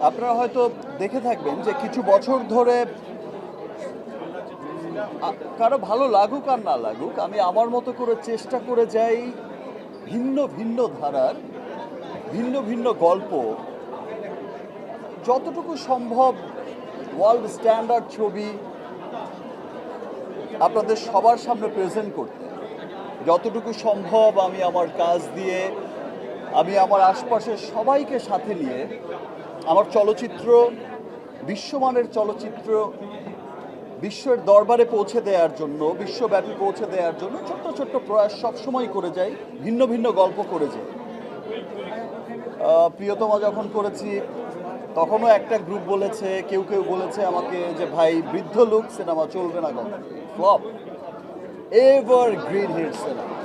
আপনারা হয়তো দেখে থাকবেন যে কিছু বছর ধরে কারো ভালো লাগুক আর না লাগুক, আমি আমার মতো করে চেষ্টা করে যাই ভিন্ন ভিন্ন ধারার ভিন্ন ভিন্ন গল্প যতটুকু সম্ভব ওয়ার্ল্ড স্ট্যান্ডার্ড ছবি আপনাদের সবার সামনে প্রেজেন্ট করতে। যতটুকু সম্ভব আমি আমার কাজ দিয়ে, আমি আমার আশপাশের সবাইকে সাথে নিয়ে আমার চলচ্চিত্র, বিশ্বমানের চলচ্চিত্র বিশ্বের দরবারে পৌঁছে দেওয়ার জন্য, বিশ্বব্যাপী পৌঁছে দেওয়ার জন্য ছোট্ট ছোট্ট প্রয়াস সবসময় করে যাই, ভিন্ন ভিন্ন গল্প করে যাই। প্রিয়তমা যখন করেছি তখনও একটা গ্রুপ বলেছে, কেউ কেউ বলেছে আমাকে যে ভাই বৃদ্ধ লোক সিনেমা চলবে না, কখন flop, evergreen hit cinema.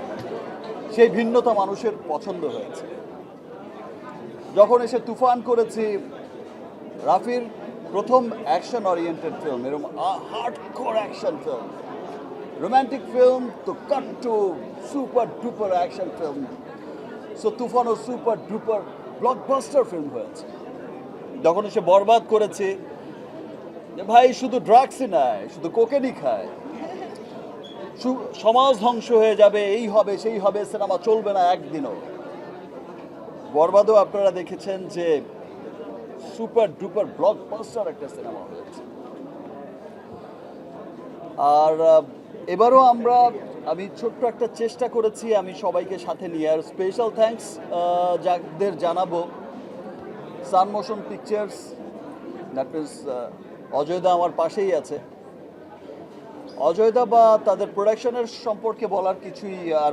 সেই ভিন্নতা মানুষের পছন্দ হয়েছে। যখন এসে তুফান করেছি, রাফির প্রথম অ্যাকশন ওরিয়েন্টেড ফিল্ম, এরকম hardcore action film, romantic film তো cut to super duper action film. So তুফানও সুপার ডুপার ব্লকবাস্টার ফিল্ম হয়েছে। যখন এসে বরবাদ করেছে, যে ভাই শুধু ড্রাগসই নয়, শুধু কোকেনই খায়, সমাজ ধ্বংস হয়ে যাবে, এই হবে সেই হবে, সিনেমা চলবে না একদিনও। বরবাদও আপনারা দেখেছেন যে সুপার ডুপার ব্লকবাস্টার একটা সিনেমা হয়েছে। আর এবারও আমি ছোট্ট একটা চেষ্টা করেছি আমি সবাইকে সাথে নিয়ে। আর স্পেশাল থ্যাঙ্কস যাদের জানাবো, সান মোশন পিকচার্স, দ্যাট মিনস অজয়দা আমার পাশেই আছে। অজয়দা বা তাদের প্রোডাকশনের সম্পর্কে বলার কিছুই আর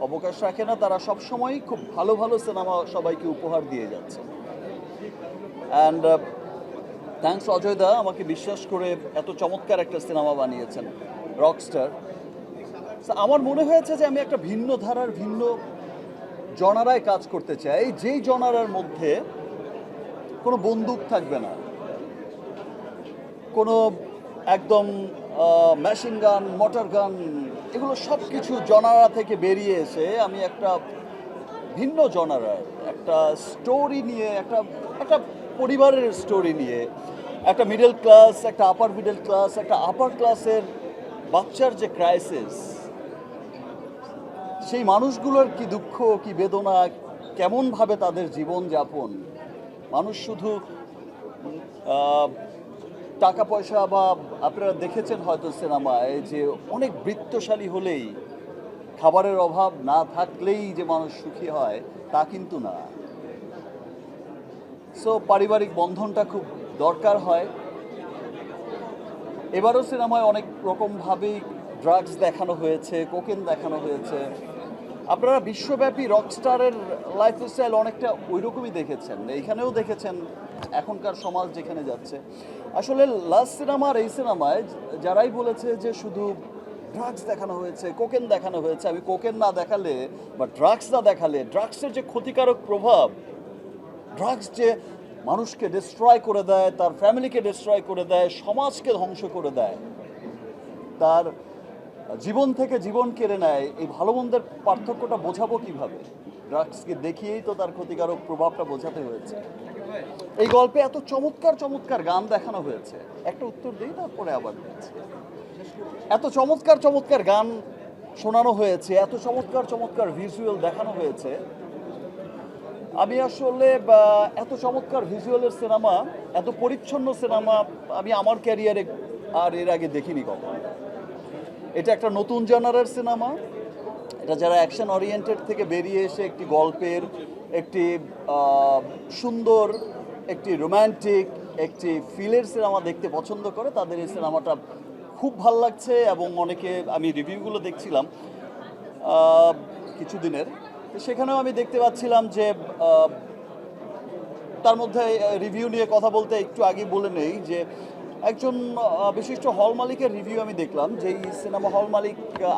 অবকাশ রাখে না। তারা সবসময়ই খুব ভালো ভালো সিনেমা সবাইকে উপহার দিয়ে যাচ্ছে। অ্যান্ড থ্যাঙ্কস অজয়দা, আমাকে বিশ্বাস করে এত চমৎকার একটা সিনেমা বানিয়েছেন, রকস্টার। আমার মনে হয়েছে যে আমি একটা ভিন্ন ধারার, ভিন্ন জনারায় কাজ করতে চাই, যেই জনারার মধ্যে কোনো বন্দুক থাকবে না, কোনো একদম মেশিন গান, মোটর গান, এগুলো সব কিছু জনারা থেকে বেরিয়ে এসে আমি একটা ভিন্ন জনারার একটা স্টোরি নিয়ে, একটা একটা পরিবারের স্টোরি নিয়ে, একটা মিডল ক্লাস, একটা আপার মিডল ক্লাস, একটা আপার ক্লাসের বাচ্চার যে ক্রাইসিস, সেই মানুষগুলোর কি দুঃখ, কি বেদনা, কেমনভাবে তাদের জীবনযাপন। মানুষ শুধু টাকা পয়সা বা আপনারা দেখেছেন হয়তো সিনেমায় যে অনেক বৃত্তশালী হলেই, খাবারের অভাব না থাকলেই যে মানুষ সুখী হয়, তা কিন্তু না। সো পারিবারিক বন্ধনটা খুব দরকার হয়। এবারও সিনেমায় অনেক রকমভাবেই ড্রাগস দেখানো হয়েছে, কোকেন দেখানো হয়েছে। আপনারা বিশ্বব্যাপী রকস্টারের লাইফস্টাইল অনেকটা ওই রকমই দেখেছেন, এইখানেও দেখেছেন এখনকার সমাজ যেখানে যাচ্ছে। আসলে লাস্ট সিনেমার এই সিনেমায় যারাই বলেছে যে শুধু ড্রাগস দেখানো হয়েছে, কোকেন দেখানো হয়েছে, আমি কোকেন না দেখালে বা ড্রাগস না দেখালে ড্রাগসের যে ক্ষতিকারক প্রভাব, ড্রাগস যে মানুষকে ডিস্ট্রয় করে দেয়, তার ফ্যামিলিকে ডিস্ট্রয় করে দেয়, সমাজকে ধ্বংস করে দেয়, তার জীবন থেকে জীবন কেড়ে নেয়, এই ভালো মন্দের পার্থক্যটা বোঝাবো কিভাবে? ড্রাগসকে দেখিয়েই তো তার ক্ষতিকারক প্রভাবটা বোঝাতে হয়েছে। এই গল্পে এত চমৎকার চমৎকার গান দেখানো হয়েছে, একটা উত্তর দিই তারপরে আবার দিচ্ছি। এত চমৎকার চমৎকার গান শোনানো হয়েছে, এত চমৎকার চমৎকার ভিজুয়াল দেখানো হয়েছে। আমি আসলে এত চমৎকার ভিজুয়ালের সিনেমা, এত পরিচ্ছন্ন সিনেমা আমি আমার ক্যারিয়ারে আর এর আগে দেখিনি কখনো। এটা একটা নতুন জনারের সিনেমা। এটা যারা অ্যাকশন ওরিয়েন্টেড থেকে বেরিয়ে এসে একটি গল্পের, একটি সুন্দর, একটি রোম্যান্টিক, একটি ফিলের সিনেমা দেখতে পছন্দ করে, তাদের এই সিনেমাটা খুব ভাল লাগছে। এবং অনেকে, আমি রিভিউগুলো দেখছিলাম কিছুদিনের, সেখানেও আমি দেখতে পাচ্ছিলাম যে তার মধ্যে রিভিউ নিয়ে কথা বলতে একটু আগে বলে নেই যে একজন বিশিষ্ট হল মালিকের রিভিউ আমি দেখলাম, যে এই সিনেমা হল মালিক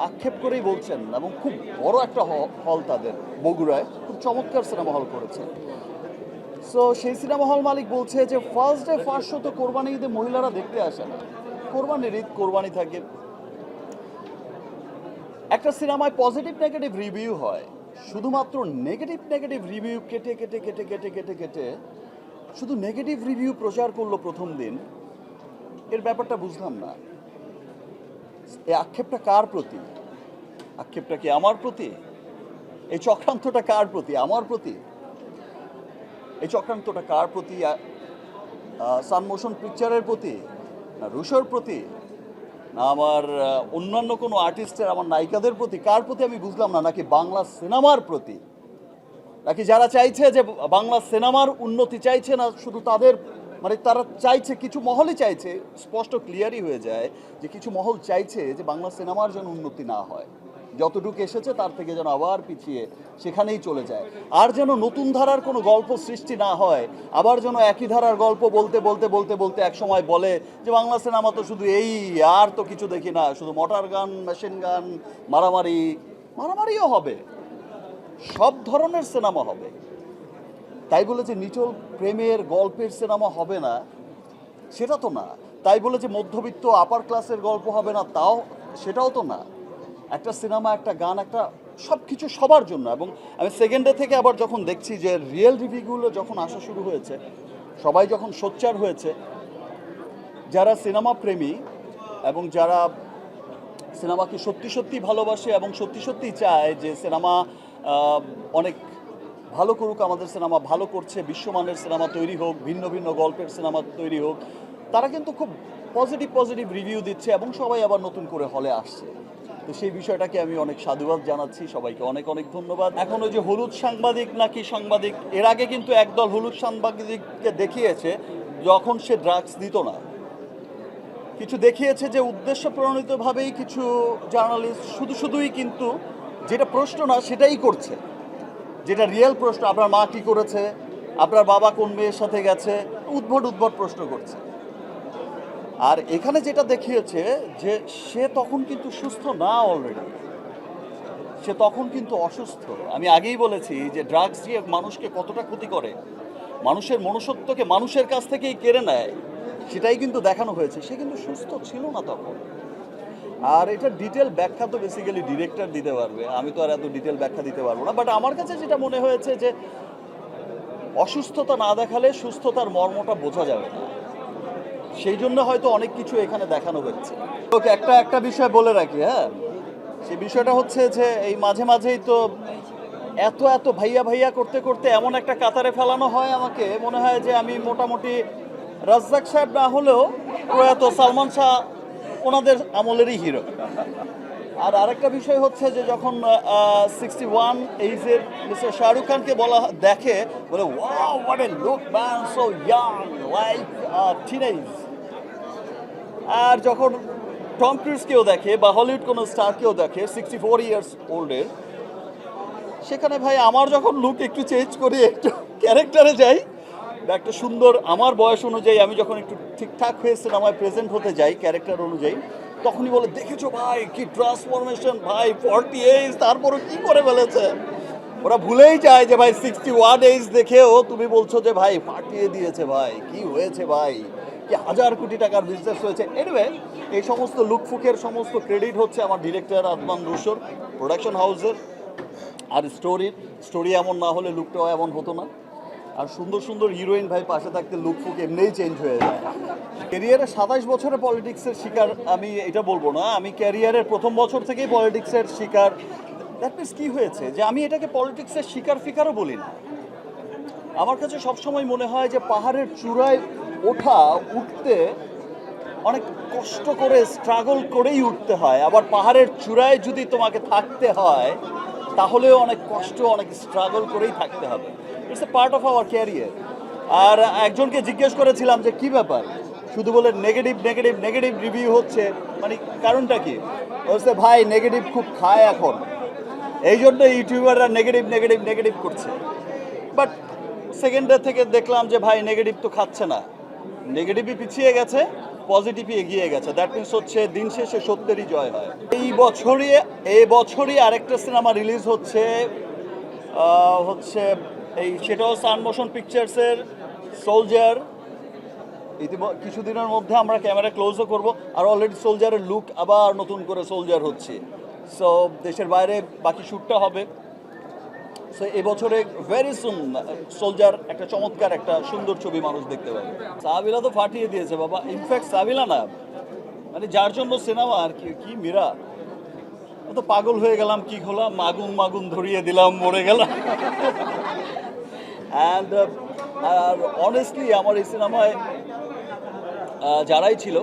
আক্ষেপ করেই বলছেন, এবং খুব বড় একটা হল তাদের বগুড়ায়, খুব চমৎকার সিনেমা হল করেছে। সো সেই সিনেমা হল মালিক বলছে যে ফার্স্ট ডে ফার্স্ট শো তো কোরবানি ঈদে মহিলারা দেখতে আসে না, কোরবানির ঈদ কোরবানি থাকে। একটা সিনেমায় পজিটিভ নেগেটিভ রিভিউ হয়, শুধুমাত্র নেগেটিভ নেগেটিভ রিভিউ কেটে কেটে কেটে কেটে কেটে কেটে শুধু নেগেটিভ রিভিউ প্রচার করলো প্রথম দিন, এর ব্যাপারটা বুঝলাম না। এই আক্ষেপটা কার প্রতি? আক্ষেপটা কি আমার প্রতি? এই চক্রান্তটা কার প্রতি? আমার প্রতি? এই চক্রান্তটা কার প্রতি? সান মোশন পিকচারের প্রতি, না রুশোর প্রতি, না আমার অন্যান্য কোনো আর্টিস্টের, আমার নায়িকাদের প্রতি? কার প্রতি আমি বুঝলাম না। নাকি বাংলা সিনেমার প্রতি? নাকি যারা চাইছে যে বাংলা সিনেমার উন্নতি চাইছে না শুধু তাদের, মানে তারা চাইছে, কিছু মহলই চাইছে, স্পষ্ট ক্লিয়ারই হয়ে যায় যে কিছু মহল চাইছে যে বাংলা সিনেমার যেন উন্নতি না হয়, যতটুকু এসেছে তার থেকে যেন আবার পিছিয়ে সেখানেই চলে যায়, আর যেন নতুন ধারার কোনো গল্প সৃষ্টি না হয়, আবার যেন একই ধারার গল্প বলতে বলতে বলতে বলতে এক সময় বলে যে বাংলা সিনেমা তো শুধু এই, আর তো কিছু দেখি না, শুধু মোটর গান, মেশিন গান, মারামারি। মারামারিও হবে, সব ধরনের সিনেমা হবে। তাই বলে যে নিটল প্রেমের গল্পের সিনেমা হবে না সেটা তো না। তাই বলে যে মধ্যবিত্ত আপার ক্লাসের গল্প হবে না তাও, সেটাও তো না। একটা সিনেমা, একটা গান, একটা সব কিছু সবার জন্য। এবং আমি সেকেন্ডে থেকে আবার যখন দেখছি যে রিয়েল রিভিউগুলো যখন আসা শুরু হয়েছে, সবাই যখন সোচ্চার হয়েছে, যারা সিনেমা প্রেমী এবং যারা সিনেমাকে সত্যি সত্যি ভালোবাসে এবং সত্যি সত্যি চায় যে সিনেমা অনেক ভালো করুক, আমাদের সিনেমা ভালো করছে, বিশ্বমানের সিনেমা তৈরি হোক, ভিন্ন ভিন্ন গল্পের সিনেমা তৈরি হোক, তারা কিন্তু খুব পজিটিভ পজিটিভ রিভিউ দিচ্ছে এবং সবাই আবার নতুন করে হলে আসছে। তো সেই বিষয়টাকে আমি অনেক সাধুবাদ জানাচ্ছি, সবাইকে অনেক অনেক ধন্যবাদ। এখন ওই যে হলুদ সাংবাদিক নাকি সাংবাদিক, এর আগে কিন্তু একদল হলুদ সাংবাদিককে দেখিয়েছে যখন সে ড্রাগস দিত না, কিছু দেখিয়েছে যে উদ্দেশ্য প্রণোদিতভাবেই কিছু জার্নালিস্ট শুধু শুধুই কিন্তু যেটা প্রশ্ন না সেটাই করছে, যেটা রিয়েল প্রশ্ন, আপনার মা কী করেছে, আপনার বাবা কোন মেয়ের সাথে গেছে, উদ্ভট উদ্ভট প্রশ্ন করছে। আর এখানে যেটা দেখিয়েছে যে সে তখন কিন্তু সুস্থ না, অলরেডি সে তখন কিন্তু অসুস্থ। আমি আগেই বলেছি যে ড্রাগস দিয়ে মানুষকে কতটা ক্ষতি করে, মানুষের মনুষ্যত্বকে মানুষের কাছ থেকেই কেড়ে নেয়, সেটাই কিন্তু দেখানো হয়েছে। সে কিন্তু সুস্থ ছিল না তখন। আর এটা ডিটেল ব্যাখ্যা তো বেসিক্যালি ডিরেক্টর দিতে পারবে, আমি তো আর এত ডিটেল ব্যাখ্যা দিতে পারবো না। বাট আমার কাছে যেটা মনে হয়েছে যে অসুস্থতা না দেখালে সুস্থতার মর্মটা বোঝা যাবে না, সেই জন্য হয়তো অনেক কিছু এখানে দেখানো হচ্ছে। ওকে, একটা বিষয় বলে রাখি, হ্যাঁ, সেই বিষয়টা হচ্ছে যে এই মাঝে মাঝেই তো এত এত ভাইয়া ভাইয়া করতে করতে এমন একটা কাতারে ফেলানো হয়, আমাকে মনে হয় যে আমি মোটামুটি রাজ্জাক সাহেব না হলেও প্রয়াত সালমান শাহ ওনাদের আমলেরই হিরো। আর আরেকটা বিষয় হচ্ছে যে যখন 61 এইজের মিস্টার শাহরুখ খানকে বলা দেখে, বলে wow what a look man, so young like teenage. আর যখন টম ক্রুজকেও দেখে বা হলিউড কোনো স্টারকেও দেখে 64 ইয়ার্স ওল্ডের, সেখানে ভাই আমার যখন লুক একটু চেঞ্জ করি, একটু ক্যারেক্টারে যাই, বা একটা সুন্দর আমার বয়স অনুযায়ী আমি যখন একটু ঠিকঠাক হয়ে সিনেমায় প্রেজেন্ট হতে যাই ক্যারেক্টার অনুযায়ী, তখনই বলে দেখেছো ভাই কি ট্রান্সফরমেশন, ভাই 48 তারপরও কি করে ফেলেছে। ওরা ভুলেই যায় যে ভাই 61 এইজ দেখেও তুমি বলছো যে ভাই ফাটিয়ে দিয়েছে, ভাই কি হয়েছে, ভাই কি হাজার কোটি টাকার বিজনেস হয়েছে। এনিওয়ে, এই সমস্ত লুকফুকের সমস্ত ক্রেডিট হচ্ছে আমার ডিরেক্টর আদমান রুশোর, প্রোডাকশন হাউসের। আর স্টোরি এমন না হলে লুকটাও এমন হতো না। আর সুন্দর সুন্দর হিরোইন ভাই পাশে থাকতে লুকফুক এমনিই চেঞ্জ হয়ে যায়। ক্যারিয়ারে 27 বছরে পলিটিক্সের শিকার আমি এটা বলবো না, আমি ক্যারিয়ারের প্রথম বছর থেকেই পলিটিক্সের শিকার। দ্যাট মিনস কী হয়েছে যে আমি এটাকে পলিটিক্সের শিকার ফিকারও বলি না। আমার কাছে সবসময় মনে হয় যে পাহাড়ের চূড়ায় উঠতে অনেক কষ্ট করে স্ট্রাগল করেই উঠতে হয়, আবার পাহাড়ের চূড়ায় যদি তোমাকে থাকতে হয় তাহলেও অনেক কষ্ট, অনেক স্ট্রাগল করেই থাকতে হবে। It's a part of our career. আর একজনকে জিজ্ঞেস করেছিলাম যে কী ব্যাপার, শুধু বলে নেগেটিভ নেগেটিভ নেগেটিভ রিভিউ হচ্ছে, মানে কারণটা কি? বলছে ভাই নেগেটিভ খুব খায় এখন, এই জন্য ইউটিউবাররা নেগেটিভ নেগেটিভ নেগেটিভ করছে। বাট সেকেন্ডে থেকে দেখলাম যে ভাই নেগেটিভ তো খাচ্ছে না, নেগেটিভই পিছিয়ে গেছে, পজিটিভই এগিয়ে গেছে। দ্যাট মিনস হচ্ছে দিন শেষে সত্যেরই জয় হয়। এই বছরই আরেকটা সিনেমা রিলিজ হচ্ছে সেটাও সান মোশন পিকচার্সের সোলজার। কিছুদিনের মধ্যে আমরা ক্যামেরা ক্লোজও করব, আর অলরেডি সোলজারের লুক আবার নতুন করে সোলজার হচ্ছে। সো দেশের বাইরে বাকি শ্যুটটা হবে। সো এবছরে ভেরি সুন সোলজার একটা চমৎকার একটা সুন্দর ছবি মানুষ দেখতে পাবে। সাবিলা তো ফাটিয়ে দিয়েছে বাবা, ইনফ্যাক্ট সাবিলা না মানে যার জন্য সিনেমা আর কি, কি মীরা তো পাগল হয়ে গেলাম, কি হলাম, মাগুন মাগুন ধরিয়ে দিলাম, মরে গেলাম। অ্যান্ড আর অনেস্টলি আমার এই সিনেমায় যারাই ছিল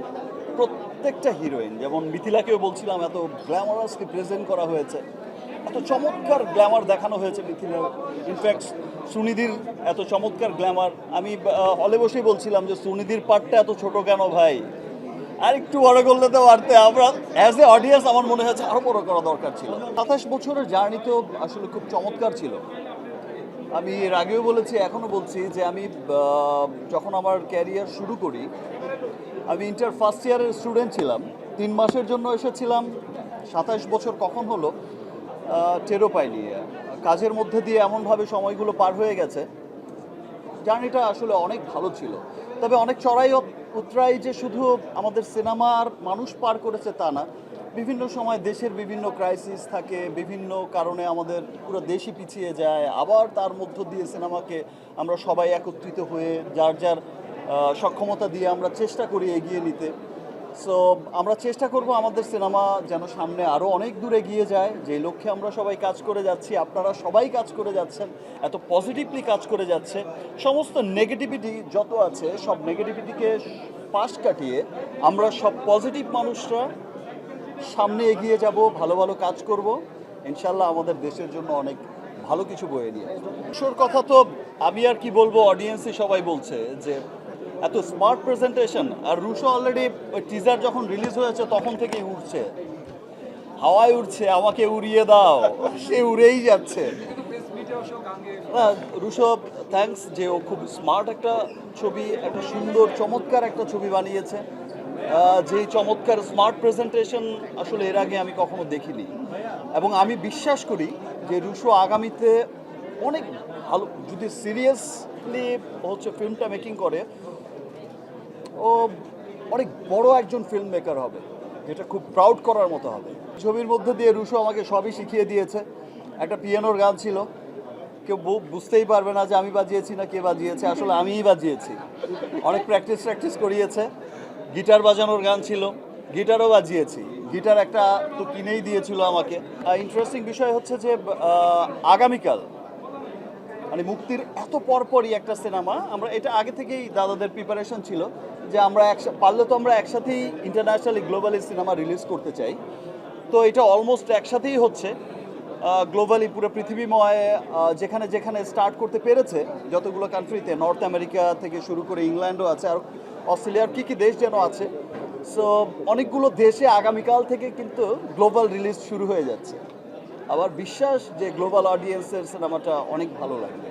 প্রত্যেকটা হিরোইন, যেমন মিথিলাকেও বলছিলাম, এত গ্ল্যামারাসলি প্রেজেন্ট করা হয়েছে, এত চমৎকার গ্ল্যামার দেখানো হয়েছে মিথিলার। ইনফ্যাক্ট সুনিধির এত চমৎকার গ্ল্যামার, আমি হলে বসেই বলছিলাম যে সুনিধির পার্টটা এত ছোট কেন ভাই, আর একটু বড় করলে তো পারতে। আমরা অ্যাজ এ অডিয়েন্স আমার মনে হয়েছে আরও বড় করা দরকার ছিল। 27 বছরের জার্নি তো আসলে খুব চমৎকার ছিল। আমি এর আগেও বলেছি, এখনও বলছি যে আমি যখন আমার ক্যারিয়ার শুরু করি, আমি ইন্টার ফার্স্ট ইয়ারের স্টুডেন্ট ছিলাম, 3 মাসের জন্য এসেছিলাম। 27 বছর কখন হলো টেরও পাইনি। কাজের মধ্যে দিয়ে এমনভাবে সময়গুলো পার হয়ে গেছে, জার্নিটা আসলে অনেক ভালো ছিল। তবে অনেক চড়াই উতরাই যে শুধু আমাদের সিনেমার মানুষ পার করেছে তা না, বিভিন্ন সময় দেশের বিভিন্ন ক্রাইসিস থাকে, বিভিন্ন কারণে আমাদের পুরো দেশই পিছিয়ে যায়, আবার তার মধ্য দিয়ে সিনেমাকে আমরা সবাই একত্রিত হয়ে যার যার সক্ষমতা দিয়ে আমরা চেষ্টা করি এগিয়ে নিতে। সো আমরা চেষ্টা করব আমাদের সিনেমা যেন সামনে আরও অনেক দূর এগিয়ে যায়, যে লক্ষ্যে আমরা সবাই কাজ করে যাচ্ছি, আপনারা সবাই কাজ করে যাচ্ছেন, এত পজিটিভলি কাজ করে যাচ্ছে। সমস্ত নেগেটিভিটি যত আছে সব নেগেটিভিটিকে পাশ কাটিয়ে আমরা সব পজিটিভ মানুষরা সামনে এগিয়ে যাব, ভালো ভালো কাজ করব, ইনশাল্লাহ আমাদের দেশের জন্য অনেক ভালো কিছু বয়ে নিয়ে আসবো। রুশোর কথা তো আমি আর কি বলবো, অডিয়েন্সই সবাই বলছে যে এত স্মার্ট প্রেজেন্টেশন। আর রুশো অলরেডি ওই টিজার যখন রিলিজ হয়েছে তখন থেকেই উঠছে, হাওয়ায় উঠছে, আমাকে উড়িয়ে দাও, সে উড়েই যাচ্ছে। রুশো থ্যাঙ্কস যে ও খুব স্মার্ট একটা ছবি, একটা সুন্দর চমৎকার একটা ছবি বানিয়েছে। যেই চমৎকার স্মার্ট প্রেজেন্টেশন আসলে এর আগে আমি কখনো দেখিনি, এবং আমি বিশ্বাস করি যে রুশো আগামীতে অনেক ভালো, যদি সিরিয়াসলি হচ্ছে ফিল্মটা মেকিং করে, ও অনেক বড় একজন ফিল্ম মেকার হবে, যেটা খুব প্রাউড করার মতো হবে। ছবির মধ্যে দিয়ে রুশো আমাকে সবই শিখিয়ে দিয়েছে। একটা পিয়ানোর গান ছিল, কেউ বুঝতেই পারবে না যে আমি বাজিয়েছি না কে বাজিয়েছে, আসলে আমিই বাজিয়েছি। অনেক প্র্যাকটিস করিয়েছে। গিটার বাজানোর গান ছিল, গিটারও বাজিয়েছি। গিটার একটা তো কিনেই দিয়েছিল আমাকে। ইন্টারেস্টিং বিষয় হচ্ছে যে আগামীকাল মানে মুক্তির এত পরপরই একটা সিনেমা, আমরা এটা আগে থেকেই দাদাদের প্রিপারেশন ছিল যে আমরা পারলে তো আমরা একসাথেই ইন্টারন্যাশনালি গ্লোবালি সিনেমা রিলিজ করতে চাই। তো এটা অলমোস্ট একসাথেই হচ্ছে গ্লোবালি, পুরো পৃথিবীময় যেখানে যেখানে স্টার্ট করতে পেরেছে যতগুলো কান্ট্রিতে, নর্থ আমেরিকা থেকে শুরু করে ইংল্যান্ডও আছে, আর অস্ট্রেলিয়ার কী কী দেশ যেন আছে। সো অনেকগুলো দেশে আগামীকাল থেকে কিন্তু গ্লোবাল রিলিজ শুরু হয়ে যাচ্ছে। আবার বিশ্বাস যে গ্লোবাল অডিয়েন্সের সিনেমাটা অনেক ভালো লাগবে।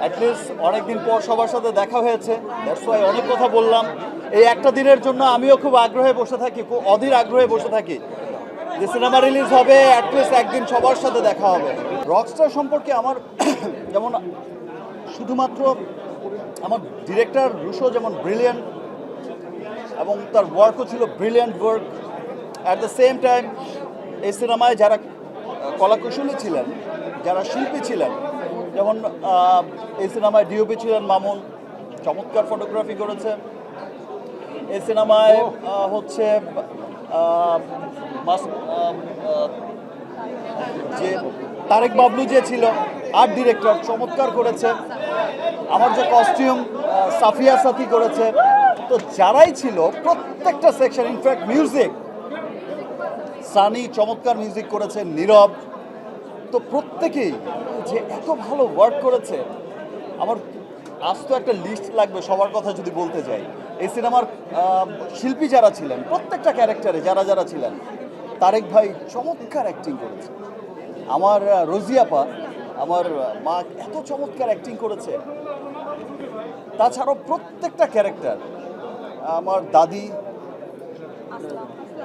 অ্যাটলিস্ট অনেকদিন পর সবার সাথে দেখা হয়েছে, দ্যাটস ওয়াই অনেক কথা বললাম। এই একটা দিনের জন্য আমিও খুব আগ্রহে বসে থাকি, খুব অধীর আগ্রহে বসে থাকি যে সিনেমা রিলিজ হবে, অ্যাটলিস্ট একদিন সবার সাথে দেখা হবে। রকস্টার সম্পর্কে আমার যেমন শুধুমাত্র আমার ডিরেক্টর রুশো যেমন ব্রিলিয়ান্ট, এবং তার ওয়ার্কও ছিল brilliant work. At the same time এই সিনেমায় যারা কলাকুশলী ছিলেন, যারা শিল্পী ছিলেন, যেমন এই সিনেমায় ডিওপি ছিলেন মামুন, চমৎকার ফটোগ্রাফি করেছে। এই সিনেমায় হচ্ছে যে তারেক বাবলু যে ছিল আর্ট ডিরেক্টর, চমৎকার করেছে। আমার যে কস্টিউম সাফিয়া সাথী করেছে। তো যারাই ছিল প্রত্যেকটা সেকশন, ইনফ্যাক্ট মিউজিক সানি চমৎকার মিউজিক করেছে, নীরব, তো প্রত্যেকেই যে এত ভালো ওয়ার্ক করেছে। আমার আজ তো একটা লিস্ট লাগবে সবার কথা যদি বলতে যাই। এই সিনেমার শিল্পী যারা ছিলেন, প্রত্যেকটা ক্যারেক্টারে যারা যারা ছিলেন, তারেক ভাই চমৎকার অ্যাক্টিং করেছে। আমার রোজিয়াপা, আমার মা এত চমৎকার অ্যাক্টিং করেছে। তাছাড়াও প্রত্যেকটা ক্যারেক্টার, আমার দাদি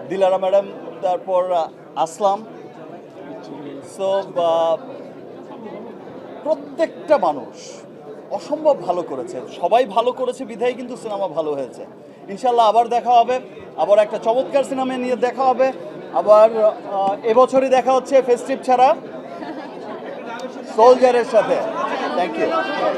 দিলারা ম্যাডাম, তারপর আসলাম, সো প্রত্যেকটা মানুষ অসম্ভব ভালো করেছে। সবাই ভালো করেছে বিধায় কিন্তু সিনেমা ভালো হয়েছে। ইনশাল্লাহ আবার দেখা হবে, আবার একটা চমৎকার সিনেমা নিয়ে দেখা হবে। আবার এবছরই দেখা হচ্ছে ফেস্টিভ ছাড়া সোলজারের সাথে। Thank you.